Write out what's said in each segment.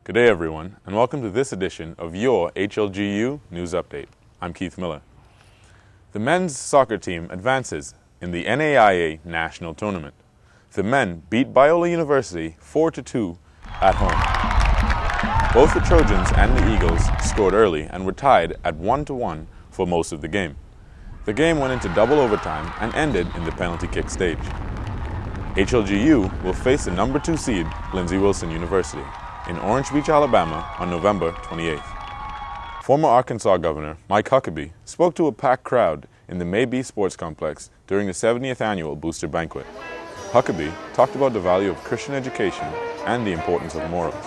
Good day, everyone, and welcome to this edition of your HLGU News Update. I'm Keith Miller. The men's soccer team advances in the NAIA National Tournament. The men beat Biola University 4-2 at home. Both the Trojans and the Eagles scored early and were tied at 1-1 for most of the game. The game went into double overtime and ended in the penalty kick stage. HLGU will face the number 2 seed, Lindsey Wilson University, in Orange Beach, Alabama on November 28th. Former Arkansas Governor Mike Huckabee spoke to a packed crowd in the Maybe Sports Complex during the 70th annual Booster Banquet. Huckabee talked about the value of Christian education and the importance of morals.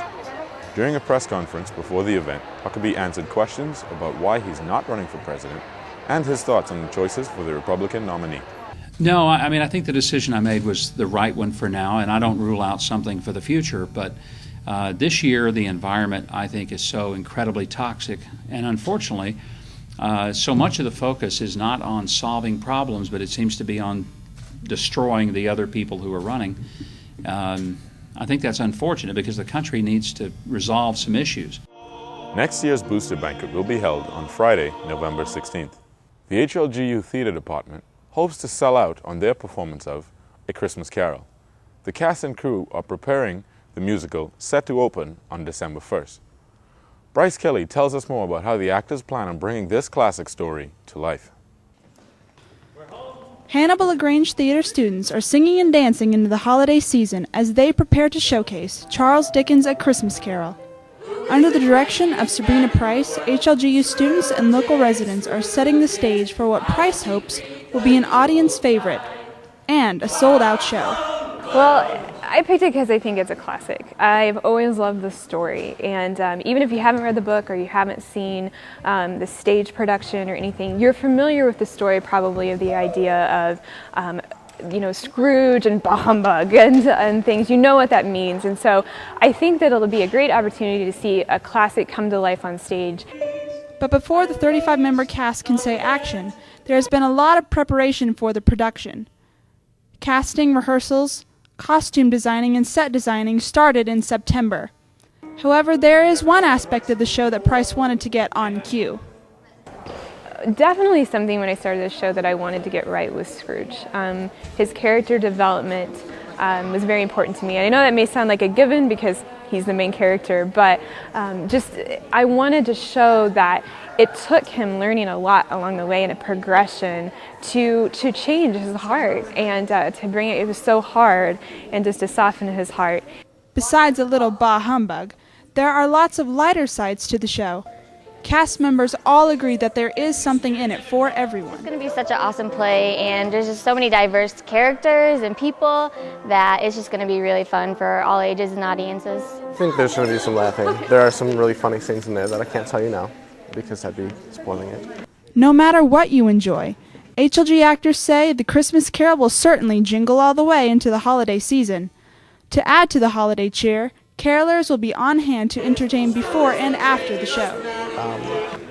During a press conference before the event, Huckabee answered questions about why he's not running for president and his thoughts on the choices for the Republican nominee. No, I think the decision I made was the right one for now, and I don't rule out something for the future, but this year, the environment, I think, is so incredibly toxic, and unfortunately, so much of the focus is not on solving problems, but it seems to be on destroying the other people who are running. I think that's unfortunate because the country needs to resolve some issues. Next year's Booster Banquet will be held on Friday, November 16th. The HLGU Theater Department hopes to sell out on their performance of A Christmas Carol. The cast and crew are preparing the musical, set to open on December 1st. Bryce Kelly tells us more about how the actors plan on bringing this classic story to life. Hannibal LaGrange Theater students are singing and dancing into the holiday season as they prepare to showcase Charles Dickens' A Christmas Carol. Under the direction of Sabrina Price, HLGU students and local residents are setting the stage for what Price hopes will be an audience favorite and a sold-out show. Well, I picked it because I think it's a classic. I've always loved the story, and even if you haven't read the book or you haven't seen the stage production or anything, you're familiar with the story probably of the idea of Scrooge and bah humbug and things. You know what that means, and so I think that it'll be a great opportunity to see a classic come to life on stage. But before the 35-member cast can say action, there has been a lot of preparation for the production. Casting, rehearsals, costume designing, and set designing started in September. However, there is one aspect of the show that Price wanted to get on cue. Definitely something when I started this show that I wanted to get right was Scrooge. His character development was very important to me. And I know that may sound like a given because he's the main character, but I wanted to show that it took him learning a lot along the way in a progression to change his heart and to bring it was so hard and just to soften his heart. Besides a little bah humbug, there are lots of lighter sides to the show. Cast members all agree that there is something in it for everyone. It's going to be such an awesome play, and there's just so many diverse characters and people that it's just going to be really fun for all ages and audiences. I think there's going to be some laughing. There are some really funny things in there that I can't tell you now because I'd be spoiling it. No matter what you enjoy, HLG actors say the Christmas Carol will certainly jingle all the way into the holiday season. To add to the holiday cheer, carolers will be on hand to entertain before and after the show.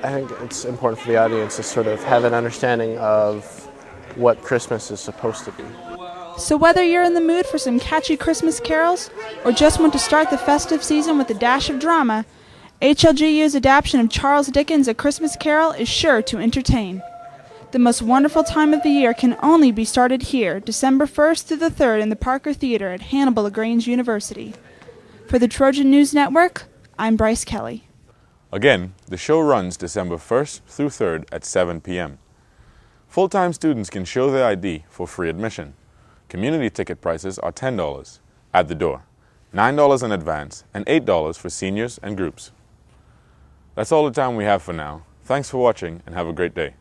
I think it's important for the audience to sort of have an understanding of what Christmas is supposed to be. So whether you're in the mood for some catchy Christmas carols or just want to start the festive season with a dash of drama, HLGU's adaptation of Charles Dickens' A Christmas Carol is sure to entertain. The most wonderful time of the year can only be started here, December 1st through the 3rd in the Parker Theater at Hannibal LaGrange University. For the Trojan News Network, I'm Bryce Kelly. Again, the show runs December 1st through 3rd at 7 p.m. Full-time students can show their ID for free admission. Community ticket prices are $10 at the door, $9 in advance, and $8 for seniors and groups. That's all the time we have for now. Thanks for watching and have a great day.